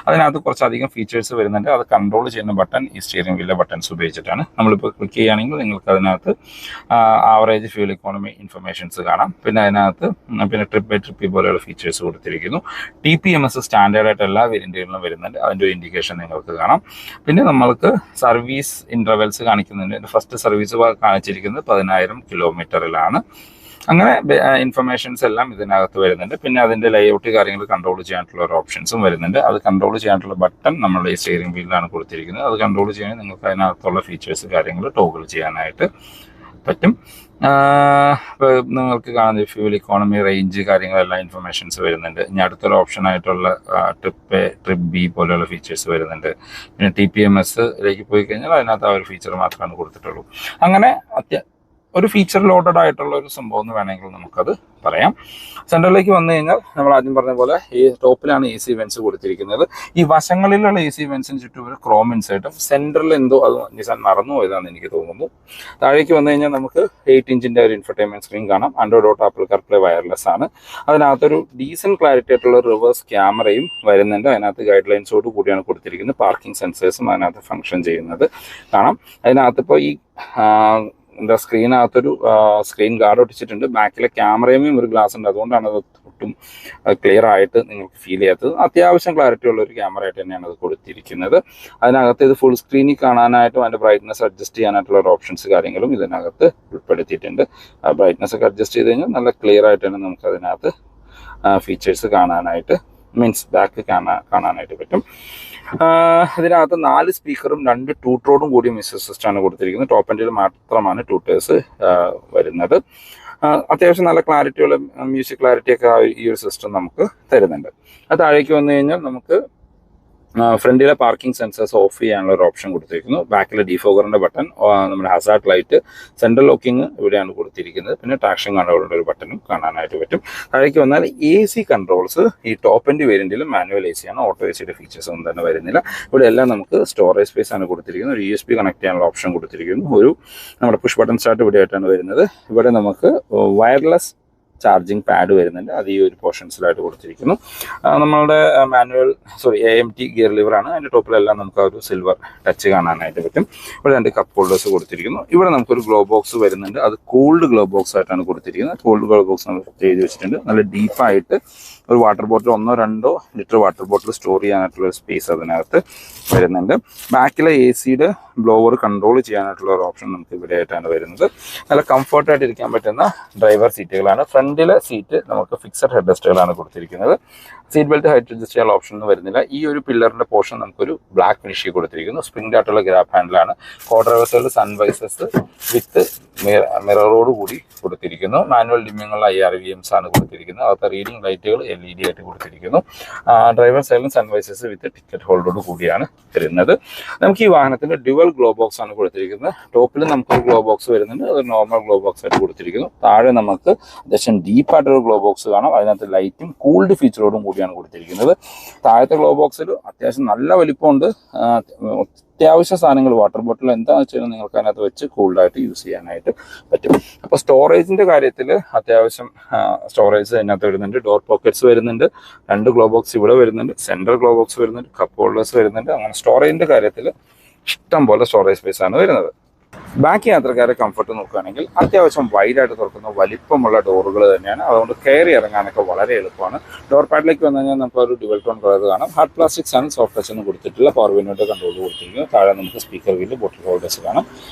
അതിനകത്ത് കുറച്ചധികം ഫീച്ചേഴ്സ് വരുന്നുണ്ട്. അത് കൺട്രോൾ ചെയ്യുന്ന ബട്ടൺ ഈ സ്റ്റിയറിംഗ് വീലിലെ ബട്ടൺസ് ഉപയോഗിച്ചിട്ടാണ്. നമ്മളിപ്പോൾ ക്ലിക്ക് ചെയ്യുകയാണെങ്കിൽ നിങ്ങൾക്ക് അതിനകത്ത് ആവറേജ് ഫ്യൂൽ ഇക്കോണമി ഇൻഫർമേഷൻസ് കാണാം. പിന്നെ അതിനകത്ത് പിന്നെ ട്രിപ്പ് ബൈ ട്രിപ്പ് പോലെയുള്ള ഫീച്ചേഴ്സ് കൊടുത്തിരിക്കുന്നു. TPMS സ്റ്റാൻഡേർഡ് ആയിട്ട് എല്ലാ വേരിയന്റുകളിലും വരുന്നുണ്ട്. അതിൻ്റെ ഒരു ഇൻഡിക്കേഷൻ നിങ്ങൾക്ക് കാണാം. പിന്നെ നമ്മൾക്ക് സർവീസ് ഇന്റർവെൽസ് കാണിക്കുന്നുണ്ട്. ഫസ്റ്റ് സർവീസ് കാണിച്ചിരിക്കുന്നത് 10,000 കിലോമീറ്ററിലാണ്. അങ്ങനെ ഇൻഫർമേഷൻസ് എല്ലാം ഇതിനകത്ത് വരുന്നുണ്ട്. പിന്നെ അതിൻ്റെ ലേഔട്ട് കാര്യങ്ങൾ കൺട്രോൾ ചെയ്യാനുള്ള ഒരു ഓപ്ഷൻസും വരുന്നുണ്ട്. അത് കൺട്രോൾ ചെയ്യാനുള്ള ബട്ടൺ നമ്മുടെ ഈ സ്റ്റിയറിംഗ് വീലിലാണ് കൊടുത്തിരിക്കുന്നത്. അത് കൺട്രോൾ ചെയ്യാൻ നിങ്ങൾക്ക് അതിനകത്തുള്ള ഫീച്ചേഴ്സ് കാര്യങ്ങൾ ടോഗിൾ ചെയ്യാനായിട്ട് പറ്റും. നിങ്ങൾക്ക് കാണുന്ന ഫ്യൂൽ ഇക്കോണമി, റേഞ്ച് കാര്യങ്ങളെല്ലാം ഇൻഫർമേഷൻസ് വരുന്നുണ്ട്. ഇനി അടുത്തൊരു ഓപ്ഷൻ ആയിട്ടുള്ള ട്രിപ്പ് ബി പോലെയുള്ള ഫീച്ചേഴ്സ് വരുന്നുണ്ട്. പിന്നെ TPMSലേക്ക് പോയി കഴിഞ്ഞാൽ അതിനകത്ത് ആ ഒരു ഫീച്ചർ മാത്രമാണ് കൊടുത്തിട്ടുള്ളൂ. അങ്ങനെ ഒരു ഫീച്ചർ ലോഡഡ് ആയിട്ടുള്ള ഒരു സംഭവം എന്ന് വേണമെങ്കിൽ നമുക്കത് പറയാം. സെൻറ്ററിലേക്ക് വന്നു കഴിഞ്ഞാൽ നമ്മൾ ആദ്യം പറഞ്ഞ പോലെ ഈ ടോപ്പിലാണ് AC വെൻസ് കൊടുത്തിരിക്കുന്നത്. ഈ വശങ്ങളിലുള്ള AC വെൻസിന് ചുറ്റും ഒരു ക്രോം ഇൻസൈറ്റും സെൻറ്ററിൽ എന്തോ അത് നിസാൻ മറന്നു പോയതാണെന്ന് എനിക്ക് തോന്നുന്നു. താഴേക്ക് വന്നു കഴിഞ്ഞാൽ നമുക്ക് 8 ഇഞ്ചിൻ്റെ ഒരു ഇൻഫർടൈൻമെന്റ് സ്ക്രീൻ കാണാം. Android Auto, Apple CarPlay wireless ആണ്. അതിനകത്തൊരു ഡീസൻറ്റ് ക്ലാരിറ്റി ആയിട്ടുള്ള റിവേഴ്സ് ക്യാമറയും വരുന്നുണ്ട്. അതിനകത്ത് ഗൈഡ് ലൈൻസോട് കൂടിയാണ് കൊടുത്തിരിക്കുന്നത്. പാർക്കിംഗ് സെൻസേഴ്സും അതിനകത്ത് ഫംഗ്ഷൻ ചെയ്യുന്നത് കാണാം. അതിനകത്ത് ഇപ്പോൾ ഈ എന്താ സ്ക്രീനകത്തൊരു സ്ക്രീൻ ഗാർഡ് ഒട്ടിച്ചിട്ടുണ്ട്. ബാക്കിലെ ക്യാമറയും ഒരു ഗ്ലാസ് ഉണ്ട്. അതുകൊണ്ടാണ് അത് ഒട്ടും ക്ലിയർ ആയിട്ട് നിങ്ങൾക്ക് ഫീൽ ചെയ്യാത്തത്. അത്യാവശ്യം ക്ലാരിറ്റി ഉള്ള ഒരു ക്യാമറ ആയിട്ട് തന്നെയാണ് അത് കൊടുത്തിരിക്കുന്നത്. അതിനകത്ത് ഇത് ഫുൾ സ്ക്രീനിൽ കാണാനായിട്ടും അതിൻ്റെ ബ്രൈറ്റ്നസ് അഡ്ജസ്റ്റ് ചെയ്യാനായിട്ടുള്ള ഒരു ഓപ്ഷൻസ് കാര്യങ്ങളും ഇതിനകത്ത് ഉൾപ്പെടുത്തിയിട്ടുണ്ട്. ആ ബ്രൈറ്റ്നസ് ഒക്കെ അഡ്ജസ്റ്റ് ചെയ്ത് കഴിഞ്ഞാൽ നല്ല ക്ലിയർ ആയിട്ട് തന്നെ നമുക്ക് അതിനകത്ത് ഫീച്ചേഴ്സ് കാണാനായിട്ട് ബാക്ക് കാണാനായിട്ട് പറ്റും. ഇതിനകത്ത് 4 സ്പീക്കറും 2 ടൂട്ട് റോഡും കൂടിയ മ്യൂസിക് സിസ്റ്റമാണ് കൊടുത്തിരിക്കുന്നത്. ടോപ്പ് എൻഡിൽ മാത്രമാണ് ടൂട്ടേഴ്സ് വരുന്നത്. അത്യാവശ്യം നല്ല ക്ലാരിറ്റിയുള്ള മ്യൂസിക് ക്ലാരിറ്റിയൊക്കെ ഈ ഒരു സിസ്റ്റം നമുക്ക് തരുന്നുണ്ട്. അത് താഴേക്ക് വന്നു കഴിഞ്ഞാൽ നമുക്ക് ഫ്രണ്ടിലെ പാർക്കിംഗ് സെൻസേഴ്സ് ഓഫ് ചെയ്യാനുള്ള ഒരു ഓപ്ഷൻ കൊടുത്തിരിക്കുന്നു. ബാക്കിലെ ഡിഫോഗറിന്റെ ബട്ടൺ, നമ്മുടെ ഹസാർഡ് ലൈറ്റ്, സെൻട്രൽ ലോക്കിംഗ് ഇവിടെയാണ് കൊടുത്തിരിക്കുന്നത്. പിന്നെ ട്രാക്ഷൻ കൺട്രോളിന്റെ ഒരു ബട്ടണും കാണാനായിട്ട് പറ്റും. താഴേക്ക് വന്നാൽ AC കൺട്രോൾസ് ഈ ടോപ്പ് എൻഡ് വേരിയന്റിലും മാനുവൽ AC ആണ്. ഓട്ടോ ACയുടെ ഫീച്ചേഴ്സ് ഒന്നും തന്നെ വരുന്നില്ല. ഇവിടെ എല്ലാം നമുക്ക് സ്റ്റോറേജ് സ്പേസ് ആണ് കൊടുത്തിരിക്കുന്നത്. ഒരു USB കണക്ട് ചെയ്യാനുള്ള ഓപ്ഷൻ കൊടുത്തിരിക്കുന്നു. ഒരു നമ്മുടെ പുഷ് ബട്ടൺ സ്റ്റാർട്ട് ഇവിടെ ആയിട്ടാണ് വരുന്നത്. ഇവിടെ നമുക്ക് വയർലെസ് ചാർജിങ് പാഡ് വരുന്നുണ്ട്. അത് ഈ ഒരു പോർഷൻസിലായിട്ട് കൊടുത്തിരിക്കുന്നു. നമ്മളുടെ AMT ഗിയർ ലിവറാണ്. അതിൻ്റെ ടോപ്പിലെല്ലാം നമുക്ക് ആ ഒരു സിൽവർ ടച്ച് കാണാനായിട്ട് പറ്റും. ഇവിടെ 2 കപ്പ് ഹോൾഡേഴ്സ് കൊടുത്തിരിക്കുന്നു. ഇവിടെ നമുക്കൊരു ഗ്ലോ ബോക്സ് വരുന്നുണ്ട്. അത് കൂൾഡ് ഗ്ലോ ബോക്സ് ആയിട്ടാണ് കൊടുത്തിരിക്കുന്നത്. കൂൾഡ് ഗ്ലോ ബോക്സ് നമ്മൾ എഴുതി വെച്ചിട്ടുണ്ട്. നല്ല ഡീപ്പായിട്ട് ഒരു water bottle 1-2 litre water bottle store ചെയ്യാനായിട്ടുള്ള ഒരു സ്പേസ് അതിനകത്ത് വരുന്നുണ്ട്. ബാക്കിലെ ACയുടെ ബ്ലോവർ കൺട്രോൾ ചെയ്യാനായിട്ടുള്ള ഒരു ഓപ്ഷൻ നമുക്ക് ഇവിടെ ആയിട്ടാണ് വരുന്നത്. നല്ല കംഫർട്ടായിട്ട് ഇരിക്കാൻ പറ്റുന്ന ഡ്രൈവർ സീറ്റുകളാണ്. ഫ്രണ്ടിലെ സീറ്റ് നമുക്ക് ഫിക്സഡ് ഹെഡ് റെസ്റ്റുകളാണ് കൊടുത്തിരിക്കുന്നത്. സീറ്റ് ബെൽറ്റ് ഹൈറ്റ് അഡ്ജസ്റ്റ് ചെയ്യാനുള്ള ഓപ്ഷൻ ഒന്നും വരുന്നില്ല. ഈ ഒരു പില്ലറിന്റെ പോർഷൻ നമുക്കൊരു ബ്ലാക്ക് ഫിനിഷ് കൊടുത്തിരിക്കുന്നു. സ്പ്രിംഗ് ആയിട്ടുള്ള ഗ്രാബ് ഹാൻഡിലാണ്. കോ ഡ്രൈവേഴ്സുകൾ സൺവൈസസ് വിത്ത് മിററോട് കൂടി കൊടുത്തിരിക്കുന്നു. മാനുവൽ ഡിമ്മിങ്ങുള്ള IRVMs ആണ് കൊടുത്തിരിക്കുന്നത്. അകത്തെ റീഡിംഗ് ലൈറ്റുകൾ LED ആയിട്ട് കൊടുത്തിരിക്കുന്നു. ഡ്രൈവർ സൈഡിലും സൺവൈസസ് വിത്ത് ടിക്കറ്റ് ഹോൾഡറോട് കൂടിയാണ് വരുന്നത്. നമുക്ക് ഈ വാഹനത്തിന്റെ ഡ്യുവൽ ഗ്ലോ ബോക്സ് ആണ് കൊടുത്തിരിക്കുന്നത്. ടോപ്പിൽ നമുക്കൊരു ഗ്ലോ ബോക്സ് വരുന്നുണ്ട്. അത് നോർമൽ ഗ്ലോ ബോക്സ് ആയിട്ട് കൊടുത്തിരിക്കുന്നു. താഴെ നമുക്ക് അത്യാവശ്യം ഡീപ്പായിട്ടൊരു ഗ്ലോ ബോക്സ് കാണാം. അതിനകത്ത് ലൈറ്റും കൂൾഡ് ഫീച്ചറോടും കൂടിയാണ് കൊടുത്തിരിക്കുന്നത്. താഴത്തെ ഗ്ലോ ബോക്സിൽ അത്യാവശ്യം നല്ല വലിപ്പമുണ്ട്. അത്യാവശ്യ സാധനങ്ങൾ വാട്ടർ ബോട്ടിൽ എന്താണെന്ന് വെച്ചാൽ നിങ്ങൾക്ക് അതിനകത്ത് വെച്ച് കൂൾഡായിട്ട് യൂസ് ചെയ്യാനായിട്ട് പറ്റും. അപ്പോൾ സ്റ്റോറേജിന്റെ കാര്യത്തിൽ അത്യാവശ്യം സ്റ്റോറേജ് അതിനകത്ത് വരുന്നുണ്ട്. ഡോർ പോക്കറ്റ്സ് വരുന്നുണ്ട്. 2 ഗ്ലോ ബോക്സ് ഇവിടെ വരുന്നുണ്ട്. സെൻട്രൽ ഗ്ലോ ബോക്സ് വരുന്നുണ്ട്. കപ്പ് ഹോൾഡേഴ്സ് വരുന്നുണ്ട്. അങ്ങനെ സ്റ്റോറേജിന്റെ കാര്യത്തിൽ ഇഷ്ടം പോലെ സ്റ്റോറേജ് സ്പേസ് ആണ് വരുന്നത്. ബാക്കി യാത്രക്കാരെ കംഫർട്ട് നോക്കുകയാണെങ്കിൽ അത്യാവശ്യം വൈഡായിട്ട് തുറക്കുന്ന വലിപ്പമുള്ള ഡോറുകൾ തന്നെയാണ്. അതുകൊണ്ട് കയറി ഇറങ്ങാനൊക്കെ വളരെ എളുപ്പമാണ്. ഡോർ പാഡിലേക്ക് വന്നു കഴിഞ്ഞാൽ നമുക്ക് ഒരു ഡുവൽ ടോൺ കളർ കാണാം. ഹാർഡ് പ്ലാസ്റ്റിക്സ് ആണ്, സോഫ്റ്റ് ടച്ച് ഒന്നും കൊടുത്തിട്ടില്ല. പവർ വിൻഡോയുടെ കൺട്രോൾ കൊടുത്തിരിക്കുന്നു. താഴെ നമുക്ക് സ്പീക്കർ വീല്, ബോട്ടിൽ ഹോൾഡേഴ്സ് കാണാം.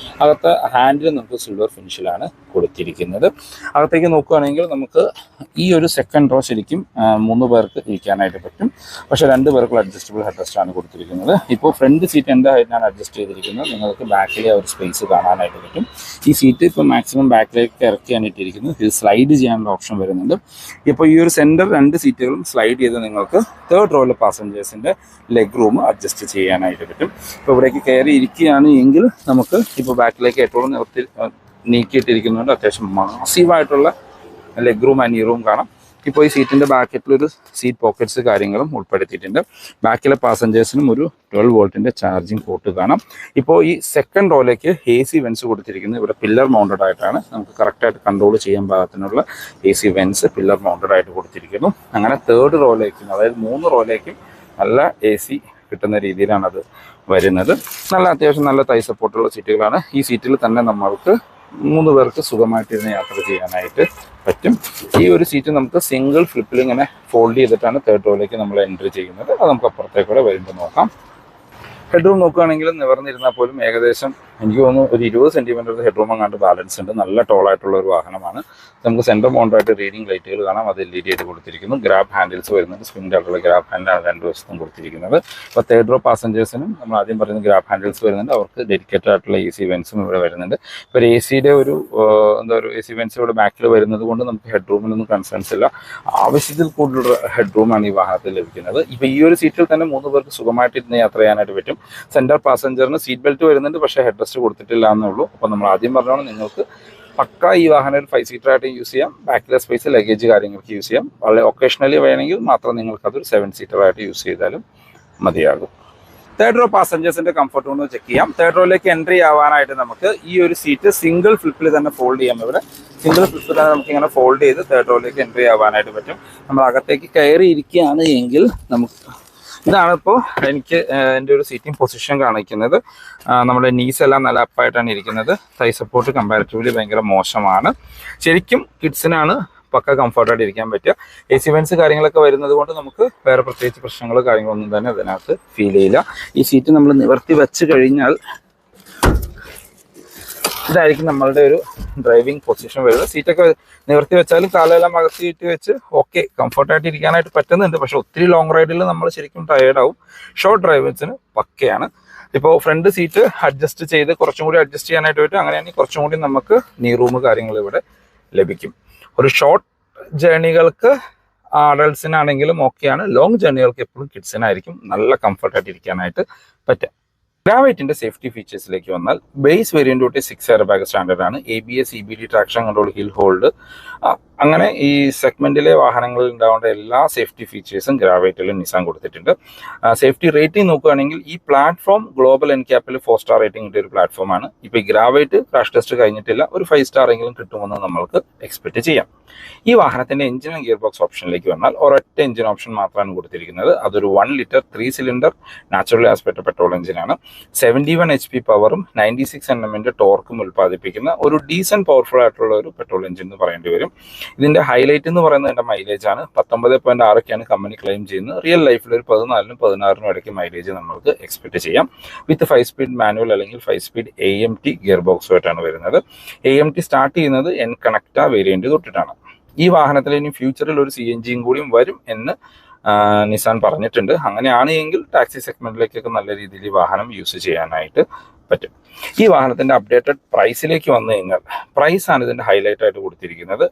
അകത്ത് ഹാൻഡിൽ നമുക്ക് സിൽവർ ഫിനിഷിലാണ് കൊടുത്തിരിക്കുന്നത്. അകത്തേക്ക് നോക്കുകയാണെങ്കിൽ നമുക്ക് ഈ ഒരു സെക്കൻഡ് റോ ശരിക്കും 3 പേർക്ക് ഇരിക്കാനായിട്ട് പറ്റും. പക്ഷേ 2 പേർക്കുള്ള അഡ്ജസ്റ്റബിൾ ഹെഡ് റെസ്റ്റ് ആണ് കൊടുത്തിരിക്കുന്നത്. ഇപ്പോൾ ഫ്രണ്ട് സീറ്റ് എൻ്റെ ഹൈറ്റിനാണ് അഡ്ജസ്റ്റ് ചെയ്തിരിക്കുന്നത്. നിങ്ങൾക്ക് ബാക്കിലെ ഒരു സ്പേസ് കാണാനായിട്ട് പറ്റും. ഈ സീറ്റ് ഇപ്പോൾ മാക്സിമം ബാക്കിലേക്ക് ഇറക്കിയാണ് ഇട്ടിരിക്കുന്നത്. ഇത് സ്ലൈഡ് ചെയ്യാനുള്ള ഓപ്ഷൻ വരുന്നുണ്ട്. ഇപ്പോൾ ഈ ഒരു സെൻറ്റർ 2 സീറ്റുകളും സ്ലൈഡ് ചെയ്ത് നിങ്ങൾക്ക് തേർഡ് റോയിലെ പാസഞ്ചേഴ്സിൻ്റെ ലെഗ് റൂം അഡ്ജസ്റ്റ് ചെയ്യാനായിട്ട് പറ്റും. ഇപ്പോൾ ഇവിടേക്ക് കയറി ഇരിക്കുകയാണ് എങ്കിൽ നമുക്ക് ഇപ്പോൾ ബാക്കിലേക്ക് ഏറ്റവും നീക്കിയിട്ടിരിക്കുന്നുണ്ട്. അത്യാവശ്യം മാസീവായിട്ടുള്ള ലെഗ് റൂം ആൻഡ് ഈ റൂം കാണാം. ഇപ്പോൾ ഈ സീറ്റിൻ്റെ ബാക്കറ്റിലൊരു സീറ്റ് പോക്കറ്റ്സ് കാര്യങ്ങളും ഉൾപ്പെടുത്തിയിട്ടുണ്ട്. ബാക്കിലെ പാസഞ്ചേഴ്സിനും ഒരു 12 വോൾട്ടിൻ്റെ ചാർജിങ് പോർട്ട് കാണാം. ഇപ്പോൾ ഈ സെക്കൻഡ് റോയിലേക്ക് AC വെൻസ് കൊടുത്തിരിക്കുന്നത് ഇവിടെ പില്ലർ മൗണ്ടഡ് ആയിട്ടാണ്. നമുക്ക് കറക്റ്റായിട്ട് കൺട്രോൾ ചെയ്യാൻ പാകത്തിനുള്ള AC വെൻസ് പില്ലർ മൗണ്ടഡ് ആയിട്ട് കൊടുത്തിരിക്കുന്നു. അങ്ങനെ തേർഡ് റോയിലേക്കും, അതായത് 3 റോയിലേക്കും നല്ല AC കിട്ടുന്ന രീതിയിലാണ് അത് വരുന്നത്. അത്യാവശ്യം നല്ല തൈ സപ്പോർട്ടുള്ള സീറ്റുകളാണ്. ഈ സീറ്റിൽ തന്നെ നമ്മൾക്ക് 3 പേർക്ക് സുഖമായിട്ടിരുന്ന് യാത്ര ചെയ്യാനായിട്ട് പറ്റും. ഈ ഒരു സീറ്റ് നമുക്ക് സിംഗിൾ ഫ്ലിപ്പിൽ ഇങ്ങനെ ഫോൾഡ് ചെയ്തിട്ടാണ് തേർഡ് റോയിലേക്ക് നമ്മൾ എൻട്രി ചെയ്യുന്നത്. അത് നമുക്ക് അപ്പുറത്തേക്കൂടെ വരുമ്പോൾ നോക്കാം. ഹെഡ്റൂം നോക്കുകയാണെങ്കിൽ നിവർന്നിരുന്നാൽ പോലും ഏകദേശം എനിക്ക് തോന്നുന്നു ഒരു 20 സെൻറ്റിമീറ്റർ ഹെഡ്റൂം അങ്ങാണ്ട് ബാലൻസ് ഉണ്ട്. നല്ല ടോളായിട്ടുള്ള ഒരു വാഹനമാണ്. നമുക്ക് സെൻറ്റർ മൗണ്ടായിട്ട് റീഡിംഗ് ലൈറ്റുകൾ കാണാം. അത് LED ആയിട്ട് കൊടുത്തിരിക്കുന്നു. ഗ്രാബ് ഹാൻഡിൽസ് വരുന്നുണ്ട്. സ്പ്രിംഗ് ആയിട്ടുള്ള ഗ്രാബ് ഹാൻഡിലാണ് 2 വശത്തും കൊടുത്തിരിക്കുന്നത്. ഇപ്പോൾ തേർഡ് റോ പാസഞ്ചേഴ്സിനും നമ്മൾ ആദ്യം പറയുന്ന ഗ്രാബ് ഹാൻഡിൽസ് വരുന്നുണ്ട്. അവർക്ക് ഡെഡിക്കേറ്റഡ് ആയിട്ടുള്ള AC വെൻസും ഇവിടെ വരുന്നുണ്ട്. ഇപ്പോൾ ACയുടെ ഒരു AC വെൻസ് ഇവിടെ ബാക്കിൽ വരുന്നത് കൊണ്ട് നമുക്ക് ഹെഡ്റൂമിനൊന്നും കൺസേൺസ് ഇല്ല. ആവശ്യത്തിൽ കൂടുതൽ ഹെഡ്റൂമാണ് ഈ വാഹനത്തിൽ ലഭിക്കുന്നത്. ഇപ്പോൾ ഈ ഒരു സീറ്റിൽ തന്നെ 3 പേർക്ക് സുഖമായിട്ട് ഇരുന്ന് യാത്ര ചെയ്യാനായിട്ട് പറ്റും. സെൻറ്റർ പാസഞ്ചറിന് സീറ്റ് ബെൽറ്റ് വരുന്നുണ്ട്, പക്ഷേ ഹെഡ് റെസ്റ്റ് കൊടുത്തിട്ടില്ല എന്നേ ഉള്ളൂ. അപ്പോൾ നമ്മൾ ആദ്യം പറഞ്ഞോണം, നിങ്ങൾക്ക് പക്ക ഈ വാഹനം ഒരു 5 സീറ്ററായിട്ട് യൂസ് ചെയ്യാം. ബാക്കിലെ സ്പേസ് ലഗേജ് കാര്യങ്ങൾക്ക് യൂസ് ചെയ്യാം. വളരെ ഒക്കേഷണലി വേണമെങ്കിൽ മാത്രം നിങ്ങൾക്കതൊരു 7 സീറ്ററായിട്ട് യൂസ് ചെയ്താലും മതിയാകും. തേർഡ് റോ പാസഞ്ചേഴ്സിന്റെ കംഫർട്ട് ഒന്ന് ചെക്ക് ചെയ്യാം. തേർഡ് റോയിലേക്ക് എൻട്രി ആവാനായിട്ട് നമുക്ക് ഈ ഒരു സീറ്റ് സിംഗിൾ ഫ്ലിപ്പിൽ തന്നെ ഫോൾഡ് ചെയ്യാം. ഇവിടെ സിംഗിൾ ഫ്ലിപ്പിൽ തന്നെ നമുക്ക് ഇങ്ങനെ ഫോൾഡ് ചെയ്ത് തേർഡ് റോയിലേക്ക് എൻട്രി ആവാനായിട്ട് പറ്റും. നമ്മൾ അകത്തേക്ക് കയറി ഇരിക്കുകയാണ് എങ്കിൽ നമുക്ക് ഇതാണ് ഇപ്പോൾ എനിക്ക് എൻ്റെ ഒരു സീറ്റിംഗ് പൊസിഷൻ കാണിക്കുന്നത്. നമ്മുടെ നീസ് എല്ലാം നല്ല അപ്പായിട്ടാണ് ഇരിക്കുന്നത്. തൈ സപ്പോർട്ട് കമ്പാരിറ്റീവ്ലി ഭയങ്കര മോശമാണ്. ശരിക്കും കിഡ്സിനാണ് പക്ക കംഫർട്ടായിട്ട് ഇരിക്കാൻ പറ്റുക. AC വെൻസ് കാര്യങ്ങളൊക്കെ വരുന്നത് കൊണ്ട് നമുക്ക് വേറെ പ്രത്യേകിച്ച് പ്രശ്നങ്ങൾ കാര്യങ്ങളൊന്നും തന്നെ അതിനകത്ത് ഫീൽ ചെയ്യില്ല. ഈ സീറ്റ് നമ്മൾ നിവർത്തി വെച്ച് കഴിഞ്ഞാൽ ഇതായിരിക്കും നമ്മളുടെ ഒരു ഡ്രൈവിംഗ് പൊസിഷൻ വരുന്നത്. സീറ്റൊക്കെ നിവർത്തി വെച്ചാലും കാലെല്ലാം അകത്തിയിട്ട് വെച്ച് ഓക്കെ കംഫർട്ടായിട്ട് ഇരിക്കാനായിട്ട് പറ്റുന്നുണ്ട്. പക്ഷെ ഒത്തിരി ലോങ് റൈഡിൽ നമ്മൾ ശരിക്കും ടയേർഡാവും. ഷോർട്ട് ഡ്രൈവേഴ്സിന് പക്കയാണ്. ഇപ്പോൾ ഫ്രണ്ട് സീറ്റ് അഡ്ജസ്റ്റ് ചെയ്ത് കുറച്ചും കൂടി അഡ്ജസ്റ്റ് ചെയ്യാനായിട്ട് പറ്റും. അങ്ങനെയാണെങ്കിൽ കുറച്ചും കൂടി നമുക്ക് നീ റൂം കാര്യങ്ങൾ ഇവിടെ ലഭിക്കും. ഒരു ഷോർട്ട് ജേർണികൾക്ക് അഡൾട്ട്സിനാണെങ്കിലും ഓക്കെയാണ്. ലോങ് ജേർണികൾക്ക് എപ്പോഴും കിഡ്സിനായിരിക്കും നല്ല കംഫർട്ടായിട്ട് ഇരിക്കാനായിട്ട് പറ്റുക. ഗ്രാവൈറ്റിന്റെ സേഫ്റ്റി ഫീച്ചേഴ്സിലേക്ക് വന്നാൽ ബേസ് വേരിയന്റ് തൊട്ട് 6 എയർ ബാഗ് സ്റ്റാൻഡേർഡ് ആണ്. ABS, EBD, traction control, hill hold, അങ്ങനെ ഈ സെഗ്മെന്റിലെ വാഹനങ്ങളിൽ ഉണ്ടാവേണ്ട എല്ലാ സേഫ്റ്റി ഫീച്ചേഴ്സും ഗ്രാവൈറ്റിലും നിസാൻ കൊടുത്തിട്ടുണ്ട്. സേഫ്റ്റി റേറ്റിംഗ് നോക്കുകയാണെങ്കിൽ ഈ പ്ലാറ്റ്ഫോം ഗ്ലോബൽ എൻക്യാപ്പിൽ 4 സ്റ്റാർ റേറ്റിംഗ് കിട്ടിയ ഒരു പ്ലാറ്റ്ഫോമാണ്. ഇപ്പോൾ ഈ ഗ്രാവൈറ്റ് ക്രാഷ് ടെസ്റ്റ് കഴിഞ്ഞിട്ടില്ല, ഒരു 5 സ്റ്റാർ എങ്കിലും കിട്ടുമെന്ന് നമ്മൾക്ക് എക്സ്പെക്ട് ചെയ്യാം. ഈ വാഹനത്തിന്റെ എഞ്ചിൻ ആൻഡ് ഗിയർ ബോക്സ് ഓപ്ഷനിലേക്ക് വന്നാൽ ഒരൊറ്റ എഞ്ചിൻ ഓപ്ഷൻ മാത്രമാണ് കൊടുത്തിരിക്കുന്നത്. അതൊരു 1 litre 3 cylinder naturally aspect petrol എഞ്ചിനാണ്. 71 HP പവറും 96 Nm ടോർക്കും ഉൽപ്പാദിപ്പിക്കുന്ന ഒരു ഡീസന്റ് പവർഫുൾ ആയിട്ടുള്ള ഒരു പെട്രോൾ എഞ്ചിൻ എന്ന് പറയേണ്ടി വരും. ഇതിന്റെ ഹൈലൈറ്റ് എന്ന് പറയുന്നത് ഇതിന്റെ മൈലേജ് ആണ്. 19.6 കമ്പനി ക്ലെയിം ചെയ്യുന്നത്. റിയൽ ലൈഫിൽ ഒരു 14-നും 16-നും ഇടയ്ക്ക് മൈലേജ് നമുക്ക് എക്സ്പെക്ട് ചെയ്യാം. വിത്ത് 5 സ്പീഡ് മാനുവൽ അല്ലെങ്കിൽ 5 സ്പീഡ് AMT ഗിയർ ബോക്സുമായിട്ടാണ് വരുന്നത്. AMT സ്റ്റാർട്ട് ചെയ്യുന്നത് എൻകണക്റ്റ വേരിയന്റ് തൊട്ടിട്ടാണ്. ഈ വാഹനത്തിൽ ഇനി ഫ്യൂച്ചറിൽ ഒരു CNGയും കൂടിയും വരും എന്ന് നിസാൻ പറഞ്ഞിട്ടുണ്ട്. അങ്ങനെയാണ് എങ്കിൽ ടാക്സി സെഗ്മെന്റിലേക്കൊക്കെ നല്ല രീതിയിൽ ഈ വാഹനം യൂസ് ചെയ്യാനായിട്ട് പറ്റും. ഈ വാഹനത്തിന്റെ അപ്ഡേറ്റഡ് പ്രൈസിലേക്ക് വന്നു കഴിഞ്ഞാൽ പ്രൈസാണ് ഇതിന്റെ ഹൈലൈറ്റ് ആയിട്ട് കൊടുത്തിരിക്കുന്നത്.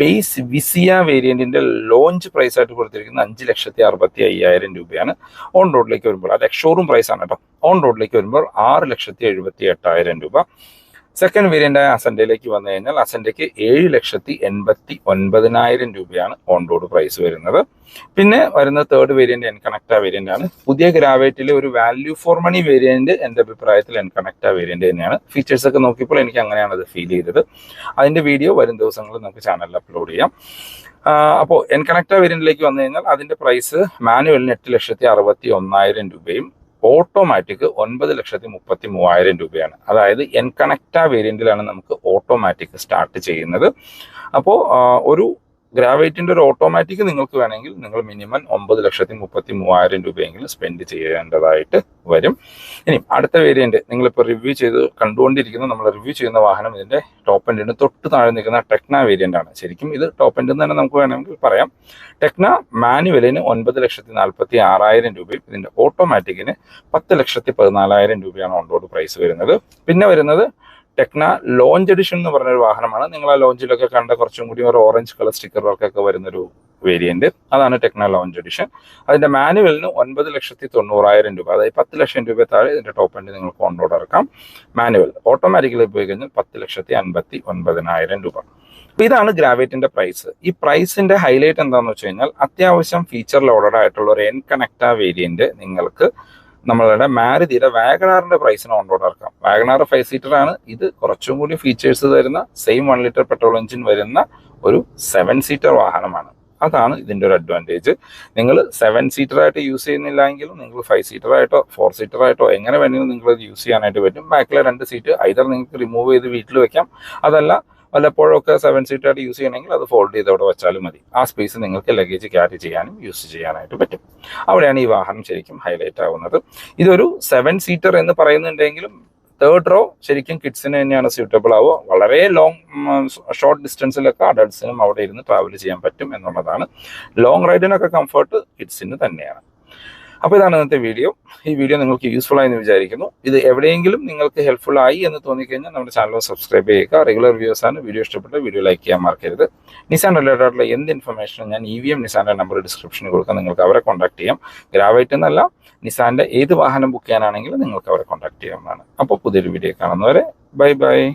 ബേസ് വിസിയ വേരിയന്റിന്റെ ലോഞ്ച് പ്രൈസ് ആയിട്ട് കൊടുത്തിരിക്കുന്നത് 5,65,000 രൂപയാണ്. ഓൺ റോഡിലേക്ക് വരുമ്പോൾ അത് എക്സ്ഷോറൂം പ്രൈസ് ആണ് കേട്ടോ. ഓൺ റോഡിലേക്ക് വരുമ്പോൾ 6,78,000 രൂപ. സെക്കൻഡ് വേരിയന്റായ അസൻഡയിലേക്ക് വന്നു കഴിഞ്ഞാൽ അസൻഡയ്ക്ക് 7,89,000 രൂപയാണ് ഓൺ റോഡ് പ്രൈസ് വരുന്നത്. പിന്നെ വരുന്ന തേർഡ് വേരിയന്റ് എൻകണക്റ്റ വേരിയന്റ് ആണ്. പുതിയ ഗ്രാവൈറ്റിലെ ഒരു വാല്യൂ ഫോർ മണി വേരിയന്റ് എൻ്റെ അഭിപ്രായത്തിൽ എൻകണക്റ്റ വേരിയന്റ് തന്നെയാണ്. ഫീച്ചേഴ്സ് ഒക്കെ നോക്കിയപ്പോൾ എനിക്ക് അങ്ങനെയാണ് അത് ഫീൽ ചെയ്തത്. അതിന്റെ വീഡിയോ വരും ദിവസങ്ങളിൽ നമുക്ക് ചാനലിൽ അപ്ലോഡ് ചെയ്യാം. അപ്പോൾ എൻകണക്റ്റ വേരിയന്റിലേക്ക് വന്നു കഴിഞ്ഞാൽ അതിന്റെ പ്രൈസ് മാനുവലിന് 8,61,000 രൂപയും ഓട്ടോമാറ്റിക് 9,33,000 രൂപയാണ്. അതായത് എൻകണക്റ്റ വേരിയന്റിലാണ് നമുക്ക് ഓട്ടോമാറ്റിക് സ്റ്റാർട്ട് ചെയ്യുന്നത്. അപ്പോൾ ഒരു ഗ്രാവൈറ്റിന്റെ ഒരു ഓട്ടോമാറ്റിക് നിങ്ങൾക്ക് വേണമെങ്കിൽ നിങ്ങൾ മിനിമം 9,33,000 രൂപയെങ്കിലും സ്പെൻഡ് ചെയ്യേണ്ടതായിട്ട് വരും. ഇനി അടുത്ത വേരിയന്റ് നിങ്ങളിപ്പോൾ റിവ്യൂ ചെയ്ത് കണ്ടുകൊണ്ടിരിക്കുന്ന നമ്മൾ റിവ്യൂ ചെയ്യുന്ന വാഹനം ഇതിന്റെ ടോപ്പ് എൻഡിന് തൊട്ട് താഴെ നിൽക്കുന്ന ടെക്ന വേരിയന്റ് ആണ്. ശരിക്കും ഇത് ടോപ്പ് എൻഡ് തന്നെ നമുക്ക് വേണമെങ്കിൽ പറയാം. ടെക്ന മാനുവലിന് 9,46,000 രൂപയും ഇതിന്റെ ഓട്ടോമാറ്റിക്കിന് 10,14,000 രൂപയാണ് ഓൺ റോഡ് പ്രൈസ് വരുന്നത്. പിന്നെ വരുന്നത് ടെക്ന ലോഞ്ച് എഡിഷൻ എന്ന് പറഞ്ഞൊരു വാഹനമാണ്. നിങ്ങൾ ആ ലോഞ്ചിലൊക്കെ കണ്ട കുറച്ചും കൂടി ഒരു ഓറഞ്ച് കളർ സ്റ്റിക്കർ വർക്കൊക്കെ വരുന്നൊരു വേരിയന്റ്. അതാണ് ടെക്ന ലോഞ്ച് എഡിഷൻ. അതിന്റെ മാനുവലിന് 9,90,000 രൂപ, അതായത് 10 ലക്ഷം രൂപ താഴെ ഇതിന്റെ ടോപ്പ് എൻഡ് നിങ്ങൾക്ക് ഓൺ റോഡ് ഇറക്കാം. മാനുവൽ ഓട്ടോമാറ്റിക്കലി പോയി കഴിഞ്ഞാൽ 10,59,000 രൂപ. അപ്പൊ ഇതാണ് ഗ്രാവിറ്റിന്റെ പ്രൈസ്. ഈ പ്രൈസിന്റെ ഹൈലൈറ്റ് എന്താണെന്ന് വെച്ച് കഴിഞ്ഞാൽ അത്യാവശ്യം ഫീച്ചർ ലോഡഡ് ആയിട്ടുള്ള ഒരു എൻ കണക്ട വേരിയന്റ് നിങ്ങൾക്ക് നമ്മളുടെ മാരുതിയുടെ വാഗണാറിന്റെ പ്രൈസിന് ഓൺ റോഡ് ഇറക്കാം. വാഗണാർ 5 സീറ്റർ ആണ്. ഇത് കുറച്ചും കൂടി ഫീച്ചേഴ്സ് തരുന്ന സെയിം 1 ലിറ്റർ പെട്രോൾ എഞ്ചിൻ വരുന്ന ഒരു 7 സീറ്റർ വാഹനമാണ്. അതാണ് ഇതിന്റെ ഒരു അഡ്വാൻറ്റേജ്. നിങ്ങൾ 7 സീറ്റർ ആയിട്ട് യൂസ് ചെയ്യുന്നില്ല എങ്കിലും നിങ്ങൾ 5 സീറ്റർ ആയിട്ടോ 4 സീറ്റർ ആയിട്ടോ എങ്ങനെ വേണമെങ്കിലും നിങ്ങൾ ഇത് യൂസ് ചെയ്യാനായിട്ട് പറ്റും. ബാക്കിലെ 2 സീറ്റ് ഐദർ നിങ്ങൾക്ക് റിമൂവ് ചെയ്ത് വീട്ടിൽ വെക്കാം, അതല്ല വല്ലപ്പോഴൊക്കെ 7 സീറ്റർ ആയിട്ട് യൂസ് ചെയ്യണമെങ്കിൽ അത് ഫോൾഡ് ചെയ്ത് അവിടെ വെച്ചാലും മതി. ആ സ്പേസ് നിങ്ങൾക്ക് ലഗേജ് ക്യാരി ചെയ്യാനും യൂസ് ചെയ്യാനായിട്ട് പറ്റും. അവിടെയാണ് ഈ വാഹനം ശരിക്കും ഹൈലൈറ്റ് ആവുന്നത്. ഇതൊരു 7 സീറ്റർ എന്ന് പറയുന്നുണ്ടെങ്കിലും 3rd റോ ശരിക്കും കിഡ്സിന് തന്നെയാണ് സ്യൂട്ടബിൾ ആവുക. വളരെ ഷോർട്ട് ഡിസ്റ്റൻസിലൊക്കെ അഡൾട്ട്സിനും അവിടെ ഇരുന്ന് ട്രാവൽ ചെയ്യാൻ പറ്റും എന്നുള്ളതാണ്. ലോങ് റൈഡിനൊക്കെ കംഫർട്ട് കിഡ്സിന് തന്നെയാണ്. അപ്പോൾ ഇതാണ് ഇന്നത്തെ വീഡിയോ. ഈ വീഡിയോ നിങ്ങൾക്ക് യൂസ്ഫുൾ ആയി എന്ന് വിചാരിക്കുന്നു. ഇത് എവിടെയെങ്കിലും നിങ്ങൾക്ക് ഹെൽപ്ഫുൾ ആയി എന്ന് തോന്നിക്കഴിഞ്ഞാൽ നമ്മുടെ ചാനൽ സബ്സ്ക്രൈബ് ചെയ്യുക. റെഗുലർ വ്യൂസ് ആണ്. വീഡിയോ ഇഷ്ടപ്പെട്ട വീഡിയോ ലൈക്ക് ചെയ്യാൻ മറക്കരുത്. നിസാൻ റിലേറ്റഡ് ആയിട്ടുള്ള എന്ത് ഇൻഫർമേഷനും ഞാൻ EVM നിസാന്റെ നമ്പർ ഡിസ്ക്രിപ്ഷനിൽ കൊടുക്കാം. നിങ്ങൾക്ക് അവരെ കോൺടാക്ട് ചെയ്യാം. ഗ്രാവൈറ്റ് എന്നല്ല, നിസാന്റെ ഏത് വാഹനം ബുക്ക് ചെയ്യാനാണെങ്കിലും നിങ്ങൾക്ക് അവരെ കോൺടാക്ട് ചെയ്യാവുന്നതാണ്. അപ്പോൾ പുതിയൊരു വീഡിയോ കാണുന്നവരെ ബൈ ബൈ.